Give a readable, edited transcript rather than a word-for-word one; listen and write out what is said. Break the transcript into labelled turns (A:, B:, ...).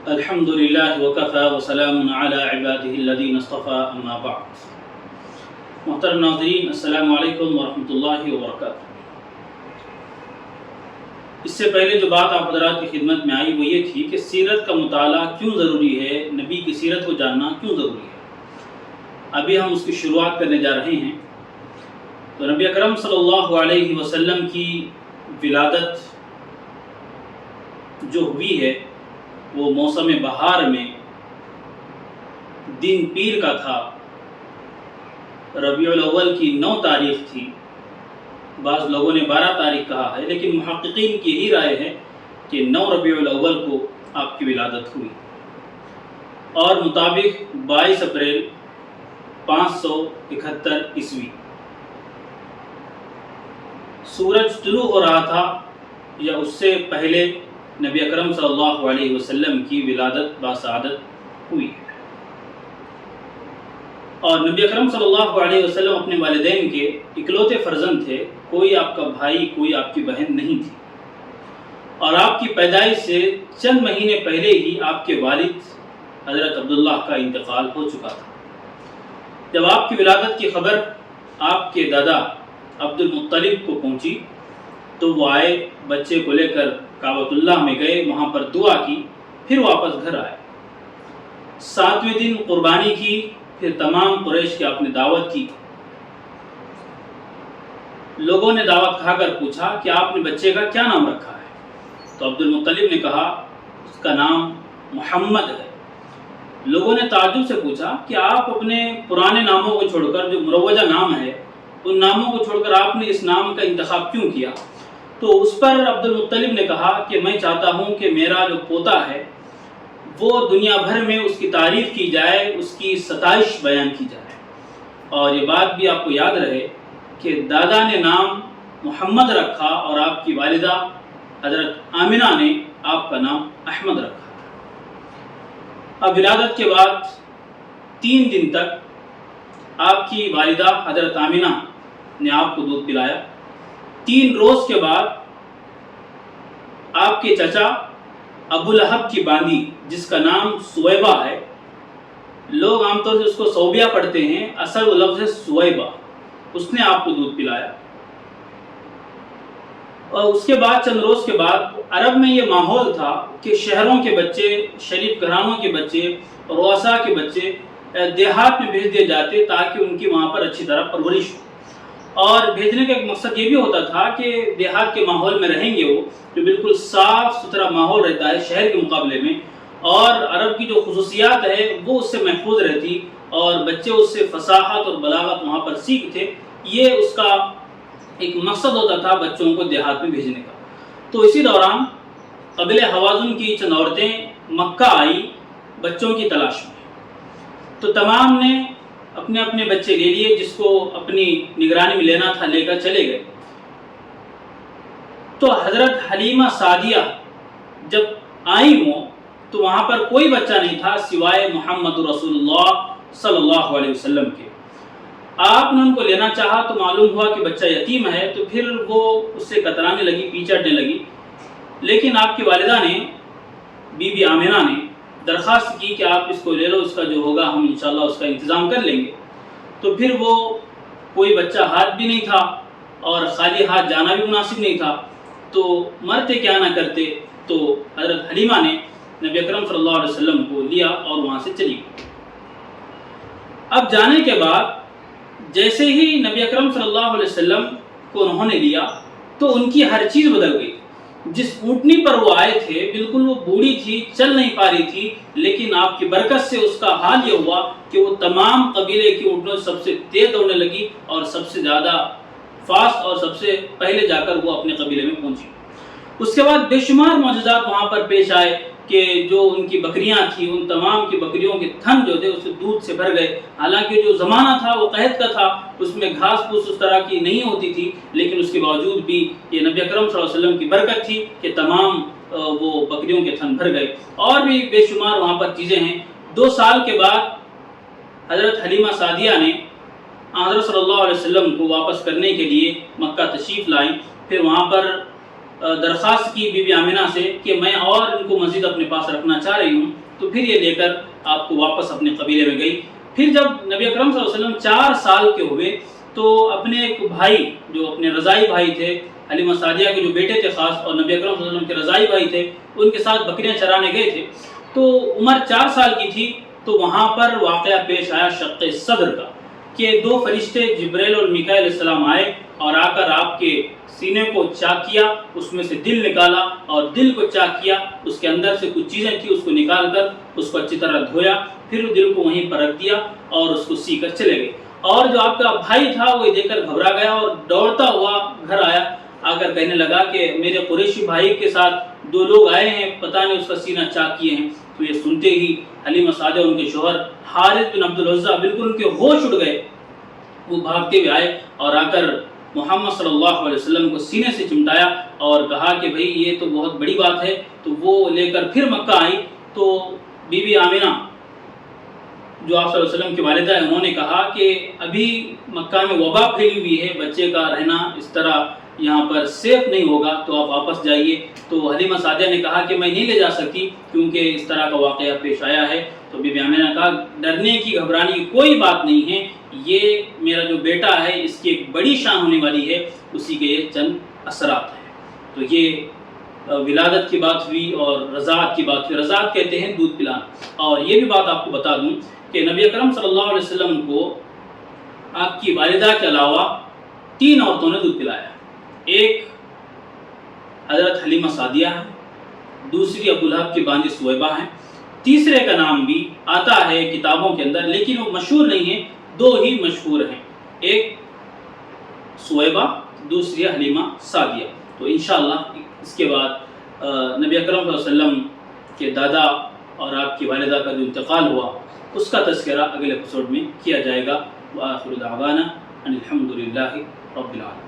A: الحمد للہ وکفی وسلام علی عبادہ الذین اصطفی اما بعد۔ محترم ناظرین، السلام علیکم ورحمۃ اللہ وبرکاتہ۔ اس سے پہلے جو بات آپ حضرات کی خدمت میں آئی وہ یہ تھی کہ سیرت کا مطالعہ کیوں ضروری ہے، نبی کی سیرت کو جاننا کیوں ضروری ہے۔ ابھی ہم اس کی شروعات کرنے جا رہے ہیں۔ تو نبی اکرم صلی اللہ علیہ وسلم کی ولادت جو ہوئی ہے وہ موسم بہار میں دن پیر کا تھا، ربیع الاول کی 9 تاریخ تھی۔ بعض لوگوں نے 12 تاریخ کہا ہے، لیکن محققین کی یہی رائے ہے کہ 9 ربیع الاول کو آپ کی ولادت ہوئی، اور مطابق 22 اپریل 571 عیسوی سورج طلوع ہو رہا تھا یا اس سے پہلے نبی اکرم صلی اللہ علیہ وسلم کی ولادت باسعادت ہوئی، اور نبی اکرم صلی اللہ علیہ وسلم اپنے والدین کے اکلوتے فرزند تھے، کوئی آپ کا بھائی کوئی آپ کی بہن نہیں تھی، اور آپ کی پیدائش سے چند مہینے پہلے ہی آپ کے والد حضرت عبداللہ کا انتقال ہو چکا تھا۔ جب آپ کی ولادت کی خبر آپ کے دادا عبد المطلب کو پہنچی تو وہ آئے، بچے کو لے کر کعبۃ اللہ میں گئے، وہاں پر دعا کی، پھر واپس گھر آئے۔ 7ویں دن قربانی کی، پھر تمام قریش کی آپ نے دعوت کی۔ لوگوں نے دعوت کھا کر پوچھا کہ آپ نے بچے کا کیا نام رکھا ہے؟ تو عبد المطلب نے کہا اس کا نام محمد ہے۔ لوگوں نے تعجب سے پوچھا کہ آپ اپنے پرانے ناموں کو چھوڑ کر، جو مروجہ نام ہے ان ناموں کو چھوڑ کر آپ نے اس نام کا انتخاب کیوں کیا؟ تو اس پر عبد المطلب نے کہا کہ میں چاہتا ہوں کہ میرا جو پوتا ہے وہ دنیا بھر میں اس کی تعریف کی جائے، اس کی ستائش بیان کی جائے۔ اور یہ بات بھی آپ کو یاد رہے کہ دادا نے نام محمد رکھا اور آپ کی والدہ حضرت آمنہ نے آپ کا نام احمد رکھا۔ اب ولادت کے بعد 3 دن تک آپ کی والدہ حضرت آمنہ نے آپ کو دودھ پلایا۔ 3 روز کے بعد آپ کے چچا ابو لہب کی باندی، جس کا نام سویبہ ہے، لوگ عام طور سے اس کو صوبیہ پڑھتے ہیں، اصل وہ لفظ ہے سویبہ، اس نے آپ کو دودھ پلایا۔ اور اس کے بعد چند روز کے بعد عرب میں یہ ماحول تھا کہ شہروں کے بچے، شریف گھرانوں کے بچے، رؤساء کے بچے دیہات میں بھیج دیے جاتے تاکہ ان کی وہاں پر اچھی طرح پرورش ہو، اور بھیجنے کا ایک مقصد یہ بھی ہوتا تھا کہ دیہات کے ماحول میں رہیں گے، وہ جو بالکل صاف ستھرا ماحول رہتا ہے شہر کے مقابلے میں، اور عرب کی جو خصوصیات ہے وہ اس سے محفوظ رہتی، اور بچے اس سے فصاحت اور بلاغت وہاں پر سیکھتے۔ یہ اس کا ایک مقصد ہوتا تھا بچوں کو دیہات میں بھیجنے کا۔ تو اسی دوران قبیلہ حوازن کی چند عورتیں مکہ آئی بچوں کی تلاش میں، تو تمام نے اپنے اپنے بچے لے لیے، جس کو اپنی نگرانی میں لینا تھا لے کر چلے گئے۔ تو حضرت حلیمہ سعدیہ جب آئی ہوں تو وہاں پر کوئی بچہ نہیں تھا سوائے محمد رسول اللہ صلی اللہ علیہ وسلم کے۔ آپ نے ان کو لینا چاہا تو معلوم ہوا کہ بچہ یتیم ہے، تو پھر وہ اس سے کترانے لگی، پیچھڑنے لگی، لیکن آپ کی والدہ نے، بی بی آمنہ نے درخواست کی کہ آپ اس کو لے لو، اس کا جو ہوگا ہم انشاءاللہ اس کا انتظام کر لیں گے۔ تو پھر وہ کوئی بچہ ہاتھ بھی نہیں تھا اور خالی ہاتھ جانا بھی مناسب نہیں تھا، تو مرتے کیا نہ کرتے، تو حضرت حلیمہ نے نبی اکرم صلی اللہ علیہ وسلم کو لیا اور وہاں سے چلی گئی۔ اب جانے کے بعد جیسے ہی نبی اکرم صلی اللہ علیہ وسلم کو انہوں نے لیا تو ان کی ہر چیز بدل گئی۔ جس اونٹنی پر وہ آئے تھے بالکل وہ بوڑھی تھی، چل نہیں پا رہی تھی، لیکن آپ کی برکت سے اس کا حال یہ ہوا کہ وہ تمام قبیلے کی اونٹوں سب سے تیز دوڑنے لگی، اور سب سے زیادہ فاسٹ اور سب سے پہلے جا کر وہ اپنے قبیلے میں پہنچی۔ اس کے بعد بے شمار معجزات وہاں پر پیش آئے کہ جو ان کی بکریاں تھیں ان تمام کی بکریوں کے تھن جو تھے اس دودھ سے بھر گئے۔ حالانکہ جو زمانہ تھا وہ قحط کا تھا، اس میں گھاس پھوس اس طرح کی نہیں ہوتی تھی، لیکن اس کے باوجود بھی یہ نبی اکرم صلی اللہ علیہ وسلم کی برکت تھی کہ تمام وہ بکریوں کے تھن بھر گئے۔ اور بھی بے شمار وہاں پر چیزیں ہیں۔ 2 سال کے بعد حضرت حلیمہ سعدیہ نے حضرت صلی اللہ علیہ وسلم کو واپس کرنے کے لیے مکہ تشریف لائیں، پھر وہاں پر درخواست کی بی بی آمنہ سے کہ میں اور ان کو مزید اپنے پاس رکھنا چاہ رہی ہوں، تو پھر یہ لے کر آپ کو واپس اپنے قبیلے میں گئی۔ پھر جب نبی اکرم صلی اللہ علیہ وسلم 4 سال کے ہوئے تو اپنے ایک بھائی جو اپنے رضائی بھائی تھے، حلیمہ سعدیہ کے جو بیٹے تھے خاص، اور نبی اکرم صلی اللہ علیہ وسلم کے رضائی بھائی تھے، ان کے ساتھ بکریاں چرانے گئے تھے۔ تو عمر 4 سال کی تھی، تو وہاں پر واقعہ پیش آیا شق صدر کا، کہ 2 فرشتے جبرائیل اور میکائیل علیہ السلام آئے اور آ کر آپ کے سینے کو چاک کیا، اس میں سے دل نکالا اور دل کو چاک کیا، اس کے اندر سے کچھ چیزیں تھیں اس کو نکال کر اس کو اچھی طرح دھویا، پھر دل کو وہیں پر رکھ دیا اور اس کو سی کر چلے گئے۔ اور جو آپ کا بھائی تھا وہ دیکھ کر گھبرا گیا اور دوڑتا ہوا گھر آیا، آ کر کہنے لگا کہ میرے قریشی بھائی کے ساتھ 2 لوگ آئے ہیں، پتہ نہیں اس کا سینہ چاک کیے ہیں۔ تو یہ سنتے ہی حلیمہ سعدیہ ان کے شوہر حارث بن عبد العزیٰ بالکل ان کے ہوش اڑ گئے، وہ بھاگتے ہوئے آئے اور آ کر محمد صلی اللہ علیہ وسلم کو سینے سے چمٹایا اور کہا کہ بھئی یہ تو بہت بڑی بات ہے۔ تو وہ لے کر پھر مکہ آئی، تو بی بی آمنہ جو آپ صلی اللہ علیہ وسلم کی والدہ ہے، انہوں نے کہا کہ ابھی مکہ میں وبا پھیلی ہوئی ہے، بچے کا رہنا اس طرح یہاں پر سیف نہیں ہوگا، تو آپ واپس جائیے۔ تو حلیمہ سعدیہ نے کہا کہ میں نہیں لے جا سکتی کیونکہ اس طرح کا واقعہ پیش آیا ہے۔ تو بی بی آمنہ نے کہا ڈرنے کی گھبرانے کی کوئی بات نہیں ہے، یہ میرا جو بیٹا ہے اس کی ایک بڑی شان ہونے والی ہے، اسی کے یہ چند اثرات ہیں۔ تو یہ ولادت کی بات ہوئی اور رضاعت کی بات ہوئی۔ رضاعت کہتے ہیں دودھ پلانا۔ اور یہ بھی بات آپ کو بتا دوں کہ نبی اکرم صلی اللہ علیہ وسلم کو آپ کی والدہ کے علاوہ 3 عورتوں نے دودھ پلایا۔ ایک حضرت حلیمہ سعدیہ ہے، دوسری ابو لہب کی بانجی سویبہ ہیں، تیسرے کا نام بھی آتا ہے کتابوں کے اندر لیکن وہ مشہور نہیں ہے، 2 ہی مشہور ہیں، ایک سویبہ، دوسری حلیمہ سعدیہ۔ تو انشاءاللہ اس کے بعد نبی اکرم صلی اللہ علیہ وسلم کے دادا اور آپ کی والدہ کا جو انتقال ہوا اس کا تذکرہ اگلے ایپیسوڈ میں کیا جائے گا۔ وآخر دعوانا ان الحمد للہ رب العالمین۔